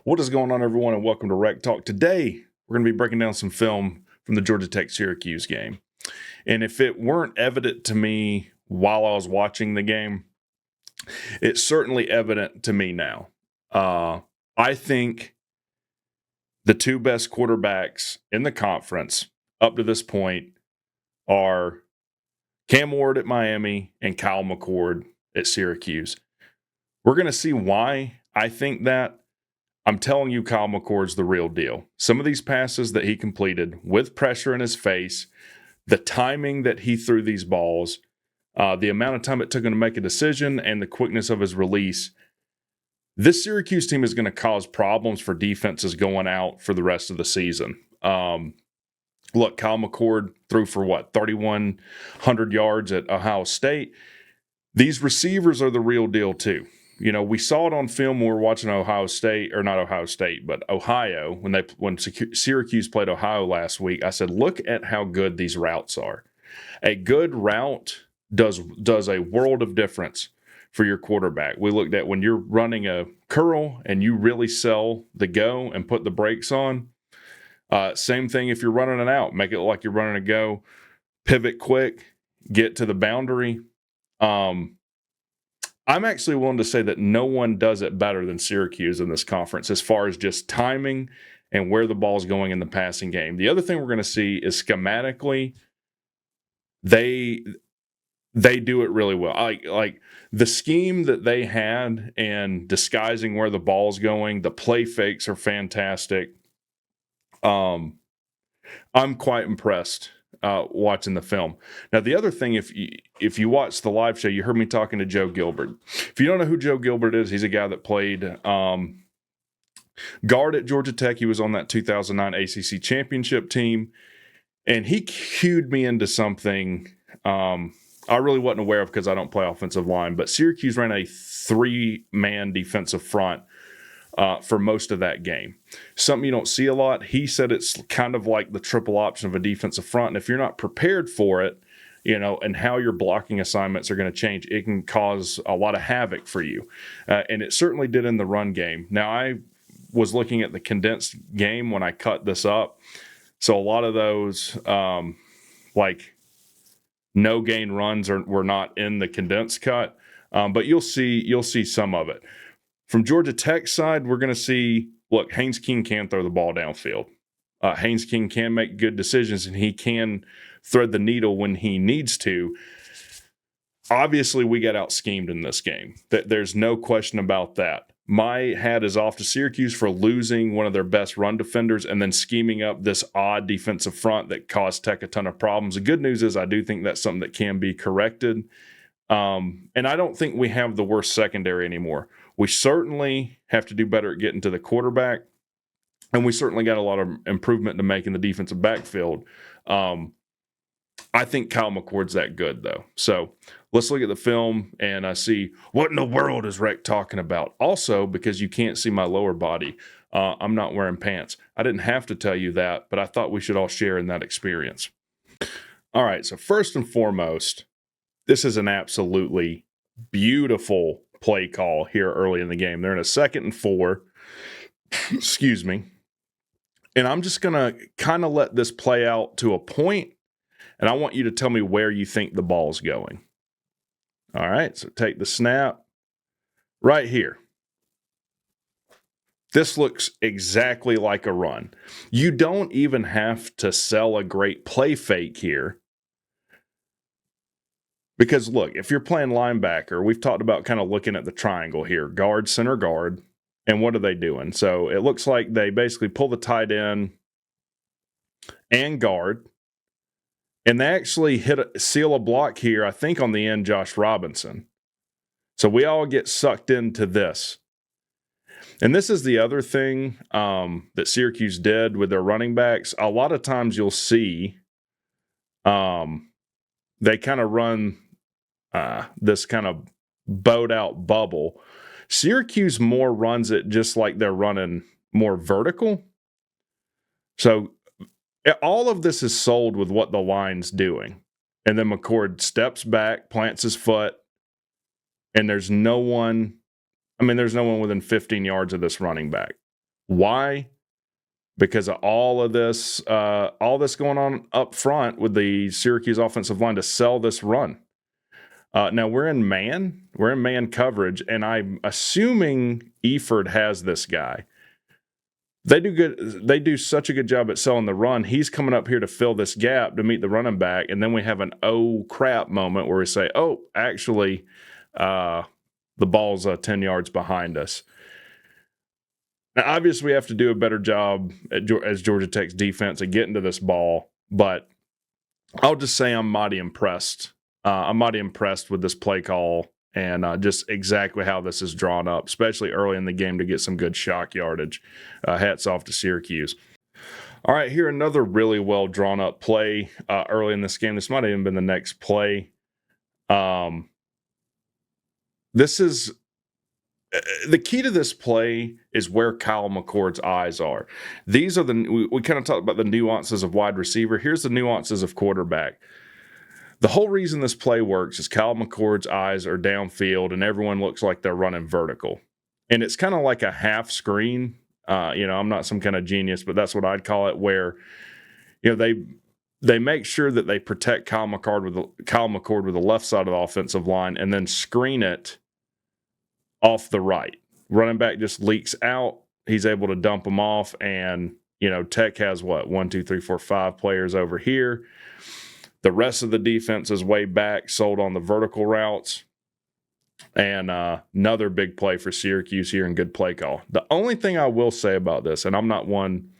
What is going on, everyone, and welcome to WreckTalk. Today, we're going to be breaking down some film from the Georgia Tech-Syracuse game. And if it weren't evident to me while I was watching the game, it's certainly evident to me now. I think the two best quarterbacks in the conference up to this point are Cam Ward at Miami and Kyle McCord at Syracuse. We're going to see why I think that. I'm telling you, Kyle McCord's the real deal. Some of these passes that he completed with pressure in his face, the timing that he threw these balls, the amount of time it took him to make a decision, and the quickness of his release. This Syracuse team is going to cause problems for defenses going out for the rest of the season. Look, Kyle McCord threw for 3,100 yards at Ohio State. These receivers are the real deal too. You know, we saw it on film when we were watching Ohio, when Syracuse played Ohio last week. I said, look at how good these routes are. A good route does a world of difference for your quarterback. We looked at when you're running a curl and you really sell the go and put the brakes on. Same thing if you're running an out. Make it look like you're running a go. Pivot quick. Get to the boundary. I'm actually willing to say that no one does it better than Syracuse in this conference as far as just timing and where the ball's going in the passing game. The other thing we're going to see is schematically, they do it really well. Like the scheme that they had and disguising where the ball's going, the play fakes are fantastic. I'm quite impressed watching the film. Now, the other thing, if you watch the live show, you heard me talking to Joe Gilbert. If you don't know who Joe Gilbert is, he's a guy that played guard at Georgia Tech. He was on that 2009 ACC championship team, and he cued me into something I really wasn't aware of because I don't play offensive line, but Syracuse ran a 3-man defensive front for most of that game. Something you don't see a lot. He said it's kind of like the triple option of a defensive front. And if you're not prepared for it, and how your blocking assignments are going to change, it can cause a lot of havoc for you. And it certainly did in the run game. Now, I was looking at the condensed game when I cut this up. So a lot of those, no gain runs were not in the condensed cut. But you'll see some of it. From Georgia Tech's side, we're going to see, look, Haynes King can throw the ball downfield. Haynes King can make good decisions, and he can thread the needle when he needs to. Obviously, we got out-schemed in this game. There's no question about that. My hat is off to Syracuse for losing one of their best run defenders and then scheming up this odd defensive front that caused Tech a ton of problems. The good news is I do think that's something that can be corrected. And I don't think we have the worst secondary anymore. We certainly have to do better at getting to the quarterback, and we certainly got a lot of improvement to make in the defensive backfield. I think Kyle McCord's that good, though. So let's look at the film and see what in the world is Rec talking about. Also, because you can't see my lower body, I'm not wearing pants. I didn't have to tell you that, but I thought we should all share in that experience. All right, so first and foremost, this is an absolutely beautiful play call here early in the game. They're in a 2nd and 4. Excuse me. And I'm just going to kind of let this play out to a point, and I want you to tell me where you think the ball's going. All right, so take the snap right here. This looks exactly like a run. You don't even have to sell a great play fake here. Because, look, if you're playing linebacker, we've talked about kind of looking at the triangle here. Guard, center guard. And what are they doing? So it looks like they basically pull the tight end and guard. And they actually seal a block here, I think, on the end, Josh Robinson. So we all get sucked into this. And this is the other thing that Syracuse did with their running backs. A lot of times you'll see they kind of run this kind of bowed out bubble. Syracuse more runs it just like they're running more vertical. So all of this is sold with what the line's doing. And then McCord steps back, plants his foot, and there's no one within 15 yards of this running back. Why? Because of all this going on up front with the Syracuse offensive line to sell this run. Now we're in man coverage, and I'm assuming Eford has this guy. They do such a good job at selling the run. He's coming up here to fill this gap to meet the running back, and then we have an oh crap moment where we say, oh, actually, the ball's 10 yards behind us. Now, obviously, we have to do a better job as Georgia Tech's defense at getting to this ball, but I'll just say I'm mighty impressed. I'm mighty impressed with this play call and just exactly how this is drawn up, especially early in the game to get some good shock yardage. Hats off to Syracuse. All right, here another really well drawn up play early in this game. This might have even been the next play. This is the key to this play is where Kyle McCord's eyes are. These are we kind of talked about the nuances of wide receiver. Here's the nuances of quarterback. The whole reason this play works is Kyle McCord's eyes are downfield and everyone looks like they're running vertical. And it's kind of like a half screen. I'm not some kind of genius, but that's what I'd call it, where they make sure that they protect Kyle McCord with the left side of the offensive line and then screen it off the right. Running back just leaks out. He's able to dump them off, and Tech has 1, 2, 3, 4, 5 players over here. The rest of the defense is way back, sold on the vertical routes. And another big play for Syracuse here and good play call. The only thing I will say about this, and I'm not one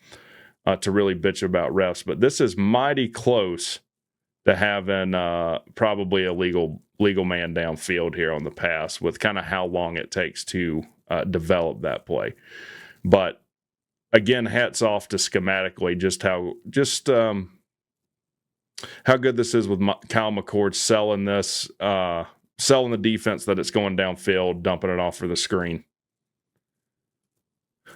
to really bitch about refs, but this is mighty close to having probably a legal man downfield here on the pass with kind of how long it takes to develop that play. But again, hats off to schematically how good this is with Kyle McCord selling this, selling the defense that it's going downfield, dumping it off for the screen.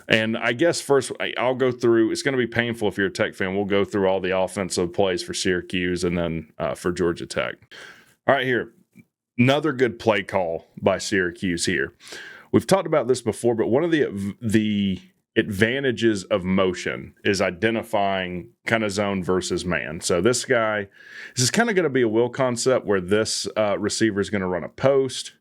And I guess first I'll go through, it's going to be painful if you're a Tech fan. We'll go through all the offensive plays for Syracuse and then for Georgia Tech. All right, here. Another good play call by Syracuse here. We've talked about this before, but one of the advantages of motion is identifying kind of zone versus man. So this is kind of going to be a will concept where this receiver is going to run a post.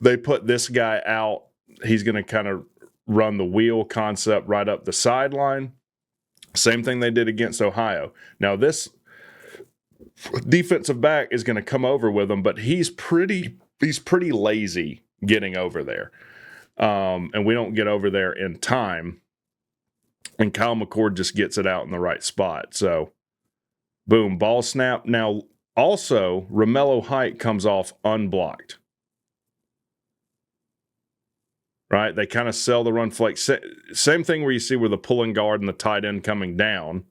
They put this guy out. He's going to kind of run the wheel concept right up the sideline. Same thing they did against Ohio. Now this defensive back is going to come over with him, but he's pretty lazy getting over there. And we don't get over there in time. And Kyle McCord just gets it out in the right spot. So, boom, ball snap. Now, also, Romello Height comes off unblocked. Right? They kind of sell the run flex. Same thing where you see where the pulling guard and the tight end coming down.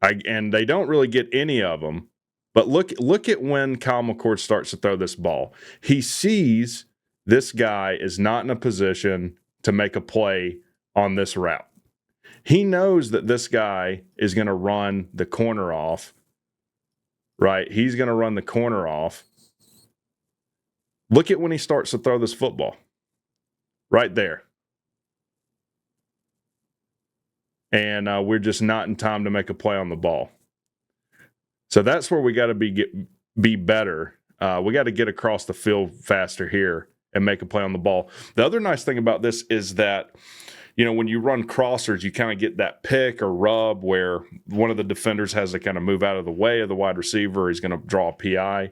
And they don't really get any of them. But look at when Kyle McCord starts to throw this ball. He sees this guy is not in a position to make a play on this route. He knows that this guy is going to run the corner off, right? He's going to run the corner off. Look at when he starts to throw this football. Right there. And we're just not in time to make a play on the ball. So that's where we got to be better. We got to get across the field faster here and make a play on the ball. The other nice thing about this is that, when you run crossers, you kind of get that pick or rub where one of the defenders has to kind of move out of the way of the wide receiver. He's going to draw a PI.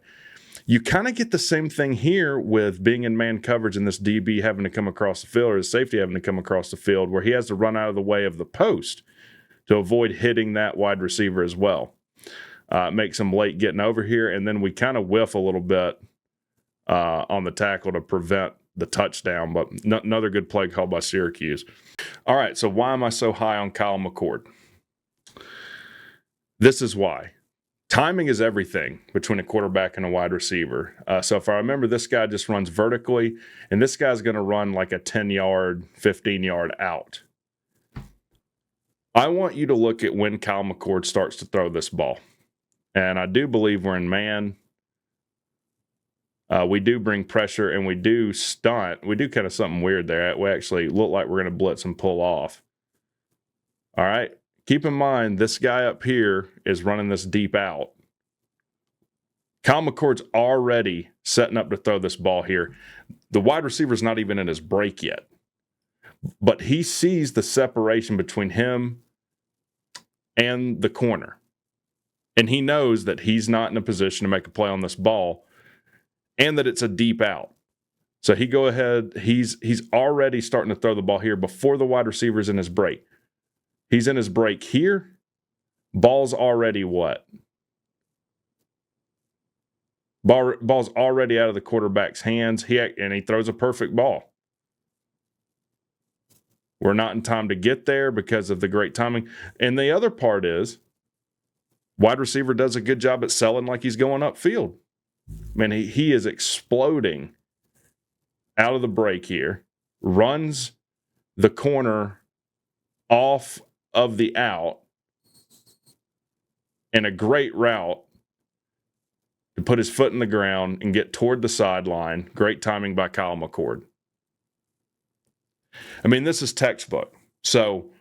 You kind of get the same thing here with being in man coverage and this DB having to come across the field or the safety having to come across the field where he has to run out of the way of the post to avoid hitting that wide receiver as well. Makes him late getting over here, and then we kind of whiff a little bit on the tackle to prevent the touchdown, but another good play call by Syracuse. All right, so why am I so high on Kyle McCord? This is why. Timing is everything between a quarterback and a wide receiver. So if I remember, this guy just runs vertically, and this guy's going to run like a 10-yard, 15-yard out. I want you to look at when Kyle McCord starts to throw this ball. And I do believe we're in man. We do bring pressure and we do stunt. We do kind of something weird there. We actually look like we're going to blitz and pull off. All right. Keep in mind, this guy up here is running this deep out. Kyle McCord's already setting up to throw this ball here. The wide receiver's not even in his break yet. But he sees the separation between him and the corner. And he knows that he's not in a position to make a play on this ball and that it's a deep out. So he go ahead, he's already starting to throw the ball here before the wide receiver's in his break. He's in his break here. Ball's already what? Ball's already out of the quarterback's hands. And he throws a perfect ball. We're not in time to get there because of the great timing. And the other part is, wide receiver does a good job at selling like he's going upfield. Man, he is exploding out of the break here. Runs the corner off of the out in a great route to put his foot in the ground and get toward the sideline. Great timing by Kyle McCord. I mean, this is textbook. So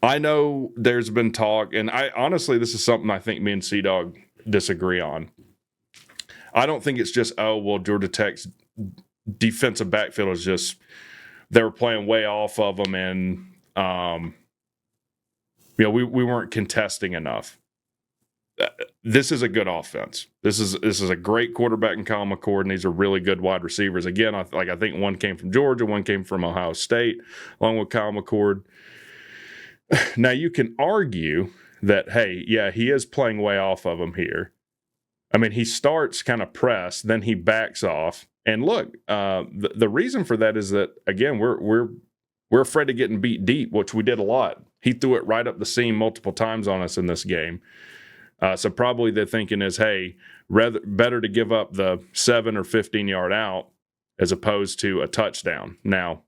I know there's been talk, and honestly, this is something I think me and C-Dog disagree on. I don't think it's just, Georgia Tech's defensive backfield is just, they were playing way off of them, and we weren't contesting enough. This is a good offense. This is a great quarterback in Kyle McCord, and these are really good wide receivers. Again, I think one came from Georgia, one came from Ohio State, along with Kyle McCord. Now, you can argue that, hey, yeah, he is playing way off of him here. I mean, he starts kind of pressed, then he backs off. And look, the reason for that is that, again, we're afraid of getting beat deep, which we did a lot. He threw it right up the seam multiple times on us in this game. So probably the thinking is, hey, better to give up the 7 or 15-yard out as opposed to a touchdown. Now,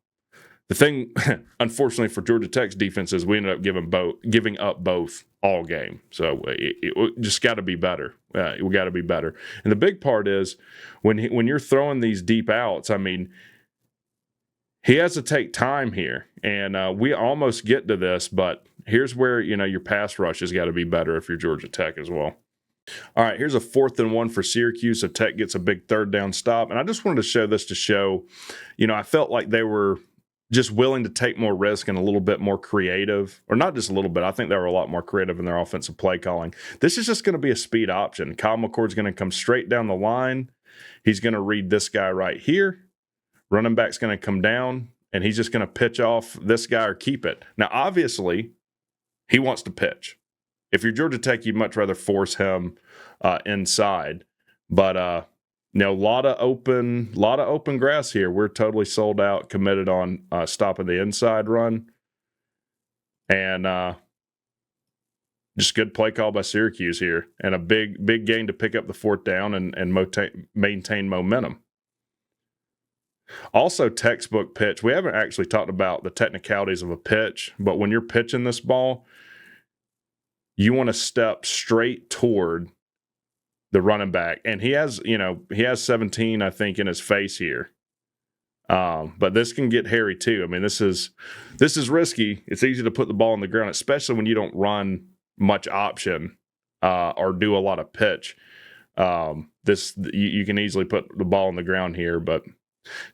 the thing, unfortunately for Georgia Tech's defense, is we ended up giving up both all game. So it just got to be better. We got to be better. And the big part is when you're throwing these deep outs, I mean, he has to take time here. And we almost get to this, but here's where, your pass rush has got to be better if you're Georgia Tech as well. All right, here's a 4th and 1 for Syracuse. So Tech gets a big 3rd down stop. And I just wanted to show this to show, I felt like they were just willing to take more risk and a little bit more creative, or not just a little bit. I think they were a lot more creative in their offensive play calling. This is just going to be a speed option. Kyle McCord's going to come straight down the line. He's going to read this guy right here. Running back's going to come down, and he's just going to pitch off this guy or keep it. Now, obviously, he wants to pitch. If you're Georgia Tech, you'd much rather force him inside. But a lot of open grass here. We're totally sold out, committed on stopping the inside run, and just good play call by Syracuse here, and a big gain to pick up the 4th down and maintain momentum. Also, textbook pitch. We haven't actually talked about the technicalities of a pitch, but when you're pitching this ball, you want to step straight toward the running back. And he has 17, I think, in his face here. But this can get hairy too. I mean, this is risky. It's easy to put the ball on the ground, especially when you don't run much option or do a lot of pitch. You can easily put the ball on the ground here, but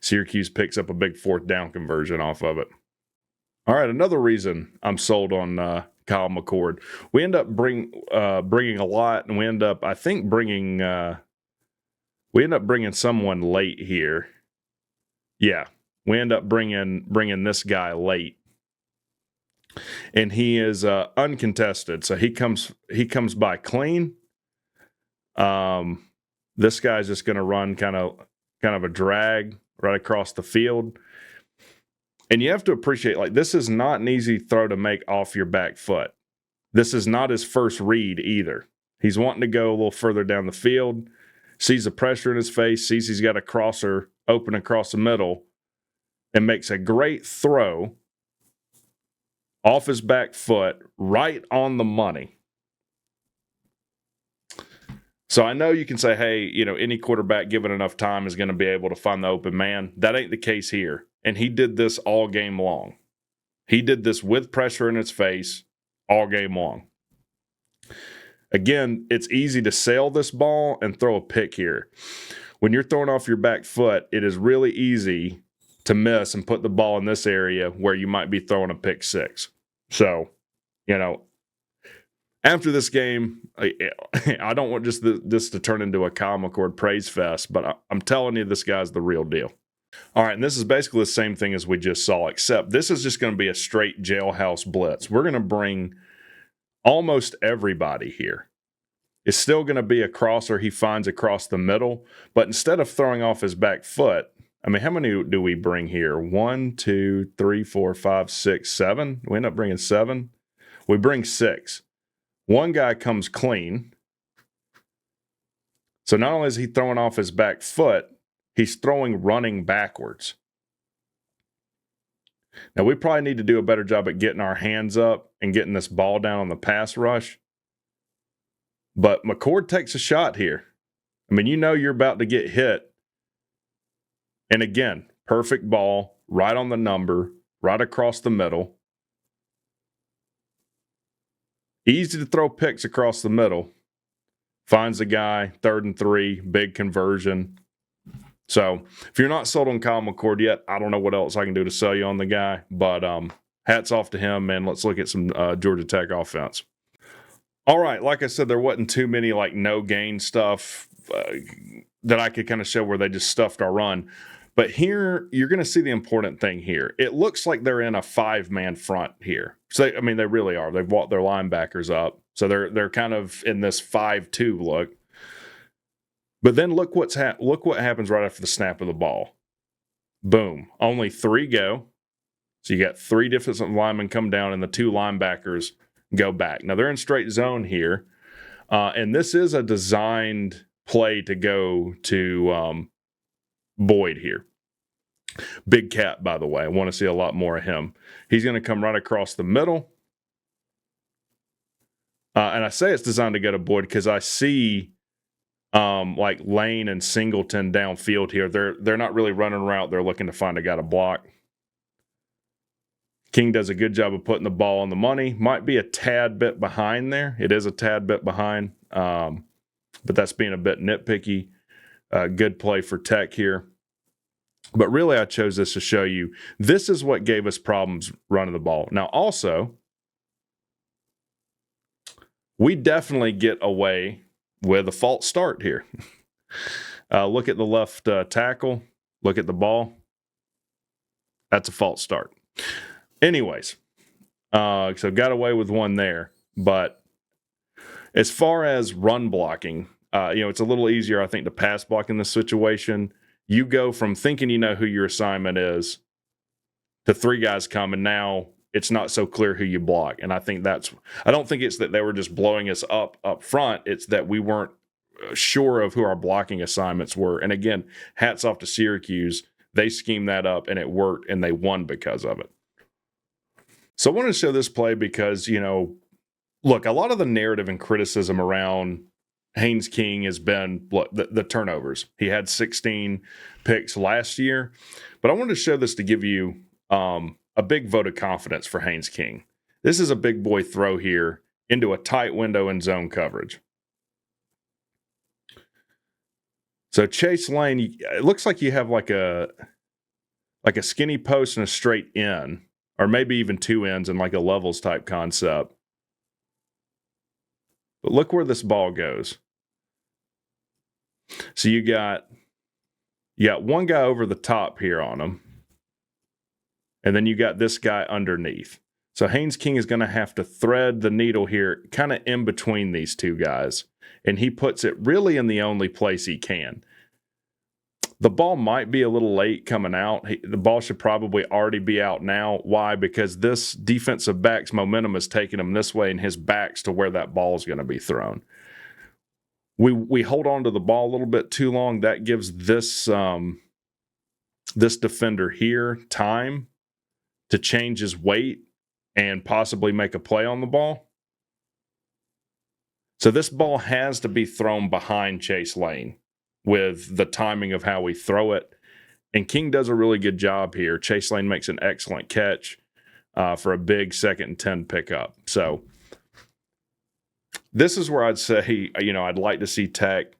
Syracuse picks up a big 4th down conversion off of it. All right, another reason I'm sold on Kyle McCord. We end up bringing a lot, and we end up bringing someone late here. Yeah, we end up bringing this guy late, and he is uncontested. So he comes by clean. This guy's just going to run kind of a drag right across the field. And you have to appreciate, this is not an easy throw to make off your back foot. This is not his first read either. He's wanting to go a little further down the field, sees the pressure in his face, sees he's got a crosser open across the middle, and makes a great throw off his back foot right on the money. So I know you can say, hey, any quarterback given enough time is going to be able to find the open man. That ain't the case here. And he did this all game long. He did this with pressure in his face all game long. Again, it's easy to sail this ball and throw a pick here. When you're throwing off your back foot, it is really easy to miss and put the ball in this area where you might be throwing a pick six. So, after this game, I don't want just this to turn into a comic or praise fest, but I'm telling you, this guy's the real deal. All right, and this is basically the same thing as we just saw, except this is just going to be a straight jailhouse blitz. We're going to bring almost everybody here. It's still going to be a crosser he finds across the middle, but instead of throwing off his back foot, I mean, how many do we bring here? 1, 2, 3, 4, 5, 6, 7. We end up bringing 7. We bring 6. One guy comes clean. So not only is he throwing off his back foot, he's throwing running backwards. Now, we probably need to do a better job at getting our hands up and getting this ball down on the pass rush. But McCord takes a shot here. I mean, you're about to get hit. And again, perfect ball, right on the number, right across the middle. Easy to throw picks across the middle. Finds the guy, 3rd and 3, big conversion. So if you're not sold on Kyle McCord yet, I don't know what else I can do to sell you on the guy. But hats off to him, man. Let's look at some Georgia Tech offense. All right, like I said, there wasn't too many no gain stuff that I could kind of show where they just stuffed our run. But here, you're going to see the important thing here. It looks like they're in a 5-man front here. So, I mean, they really are. They've walked their linebackers up. So they're kind of in this 5-2 look. But then look what happens right after the snap of the ball. Boom. Only 3 go. So you got 3 defensive linemen come down and the 2 linebackers go back. Now they're in straight zone here. And this is a designed play to go to Boyd here. Big cat, by the way. I want to see a lot more of him. He's going to come right across the middle. And I say it's designed to go to Boyd because I see Lane and Singleton downfield here. They're not really running route. They're looking to find a guy to block. King does a good job of putting the ball on the money. Might be a tad bit behind there. It is a tad bit behind, but that's being a bit nitpicky. Good play for Tech here. But really, I chose this to show you this is what gave us problems running the ball. Now, also, we definitely get away with a false start here. Look at the left tackle. Look at the ball. That's a false start. Anyways, so got away with one there. But as far as run blocking, it's a little easier, I think, to pass block in this situation. You go from thinking you know who your assignment is to 3 guys come, and now it's not so clear who you block. And I don't think it's that they were just blowing us up front. It's that we weren't sure of who our blocking assignments were. And again, hats off to Syracuse. They schemed that up, and it worked, and they won because of it. So I wanted to show this play because, look, a lot of the narrative and criticism around Haynes King has been the turnovers. He had 16 picks last year, but I wanted to show this to give you a big vote of confidence for Haynes King. This is a big boy throw here into a tight window in zone coverage. So Chase Lane, it looks like you have like a skinny post and a straight in, or maybe even 2 ends and like a levels type concept. But look where this ball goes. So you got one guy over the top here on him. And then you got this guy underneath. So Haynes King is going to have to thread the needle here kind of in between these 2 guys. And he puts it really in the only place he can. The ball might be a little late coming out. The ball should probably already be out now. Why? Because this defensive back's momentum is taking him this way, and his back's to where that ball is going to be thrown. We hold on to the ball a little bit too long. That gives this defender here time to change his weight and possibly make a play on the ball. So this ball has to be thrown behind Chase Lane with the timing of how we throw it. And King does a really good job here. Chase Lane makes an excellent catch for a big 2nd and 10 pickup. So this is where I'd say, I'd like to see Tech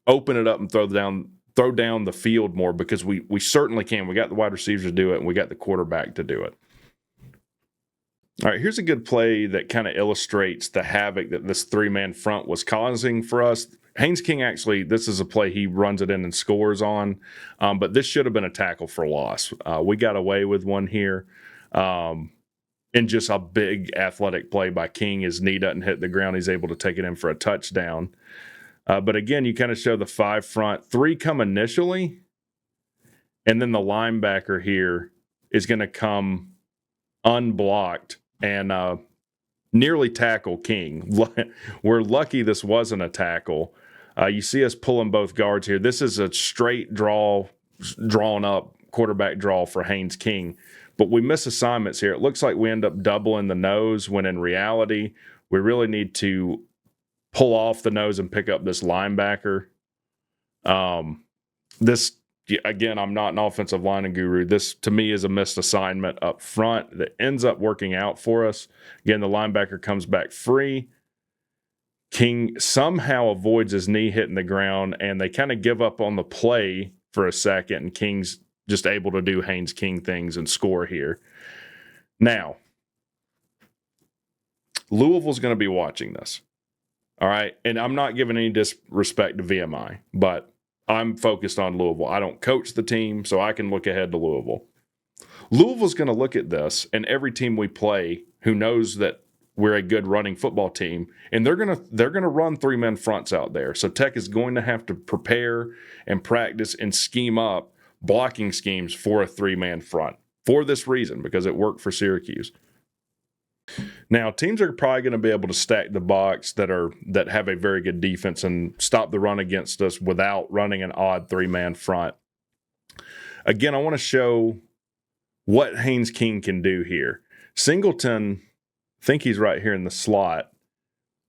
open it up and throw down the field more, because we certainly can. We got the wide receivers to do it, and we got the quarterback to do it. All right, here's a good play that kind of illustrates the havoc that this 3-man front was causing for us. Haynes King, actually, this is a play he runs it in and scores on, but this should have been a tackle for loss. We got away with one here. And just a big athletic play by King. His knee doesn't hit the ground. He's able to take it in for a touchdown. But again, you kind of show the 5 front. 3 come initially, and then the linebacker here is going to come unblocked and nearly tackle King. We're lucky this wasn't a tackle. You see us pulling both guards here. This is a straight drawn up quarterback draw for Haynes King. But we miss assignments here. It looks like we end up doubling the nose, when in reality, we really need to pull off the nose and pick up this linebacker. This, again, I'm not an offensive line guru. This, to me, is a missed assignment up front that ends up working out for us. Again, the linebacker comes back free. King somehow avoids his knee hitting the ground, and they kind of give up on the play for a second, and King's just able to do Haynes King things and score here. Now, Louisville's going to be watching this. All right. And I'm not giving any disrespect to VMI, but I'm focused on Louisville. I don't coach the team, so I can look ahead to Louisville. Louisville's going to look at this, and every team we play who knows that we're a good running football team, and they're going to run 3-man fronts out there. So Tech is going to have to prepare and practice and scheme up blocking schemes for a 3-man front for this reason, because it worked for Syracuse. Now, teams are probably going to be able to stack the box that have a very good defense and stop the run against us without running an odd 3-man front. Again, I want to show what Haynes King can do here. Singleton, I think he's right here in the slot,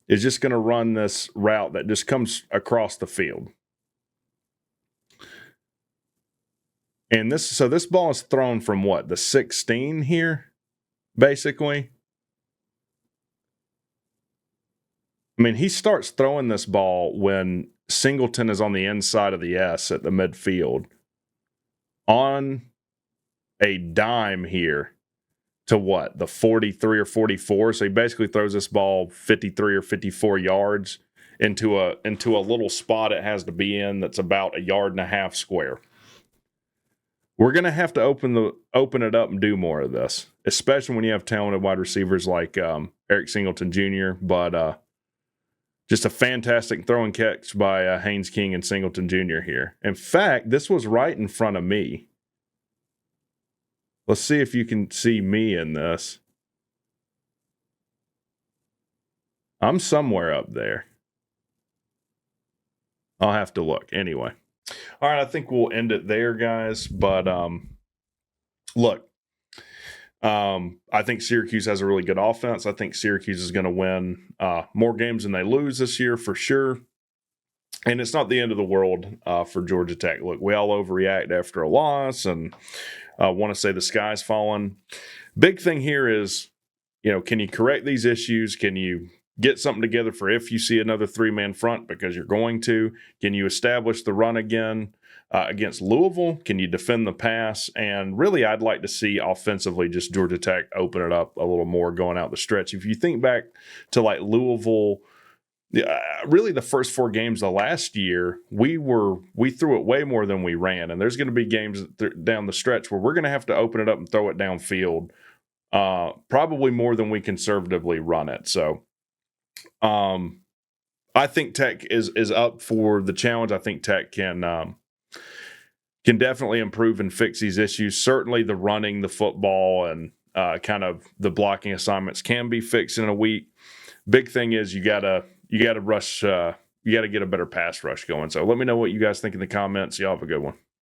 is just going to run this route that just comes across the field. And this ball is thrown from what? The 16 here, basically. I mean, he starts throwing this ball when Singleton is on the inside of the S at the midfield on a dime here to what? The 43 or 44. So he basically throws this ball 53 or 54 yards into a little spot it has to be in that's about 1.5 yards square. We're going to have to open it up and do more of this, especially when you have talented wide receivers like Eric Singleton Jr., but just a fantastic throw and catch by Haynes King and Singleton Jr. here. In fact, this was right in front of me. Let's see if you can see me in this. I'm somewhere up there. I'll have to look. Anyway. All right, I think we'll end it there, guys. But look, I think Syracuse has a really good offense. I think Syracuse is going to win more games than they lose this year for sure. And it's not the end of the world for Georgia Tech. Look, we all overreact after a loss and want to say the sky's falling. Big thing here is, can you correct these issues? Can you get something together for if you see another 3-man front, because you're going to? Can you establish the run again against Louisville? Can you defend the pass? And really, I'd like to see offensively just Georgia Tech open it up a little more going out the stretch. If you think back to like Louisville, really the first 4 games of last year, we threw it way more than we ran. And there's going to be games down the stretch where we're going to have to open it up and throw it downfield, probably more than we conservatively run it. So I think Tech is up for the challenge. I think Tech can definitely improve and fix these issues. Certainly the running, the football, and kind of the blocking assignments can be fixed in a week. Big thing is you gotta rush. You gotta get a better pass rush going. So let me know what you guys think in the comments. Y'all have a good one.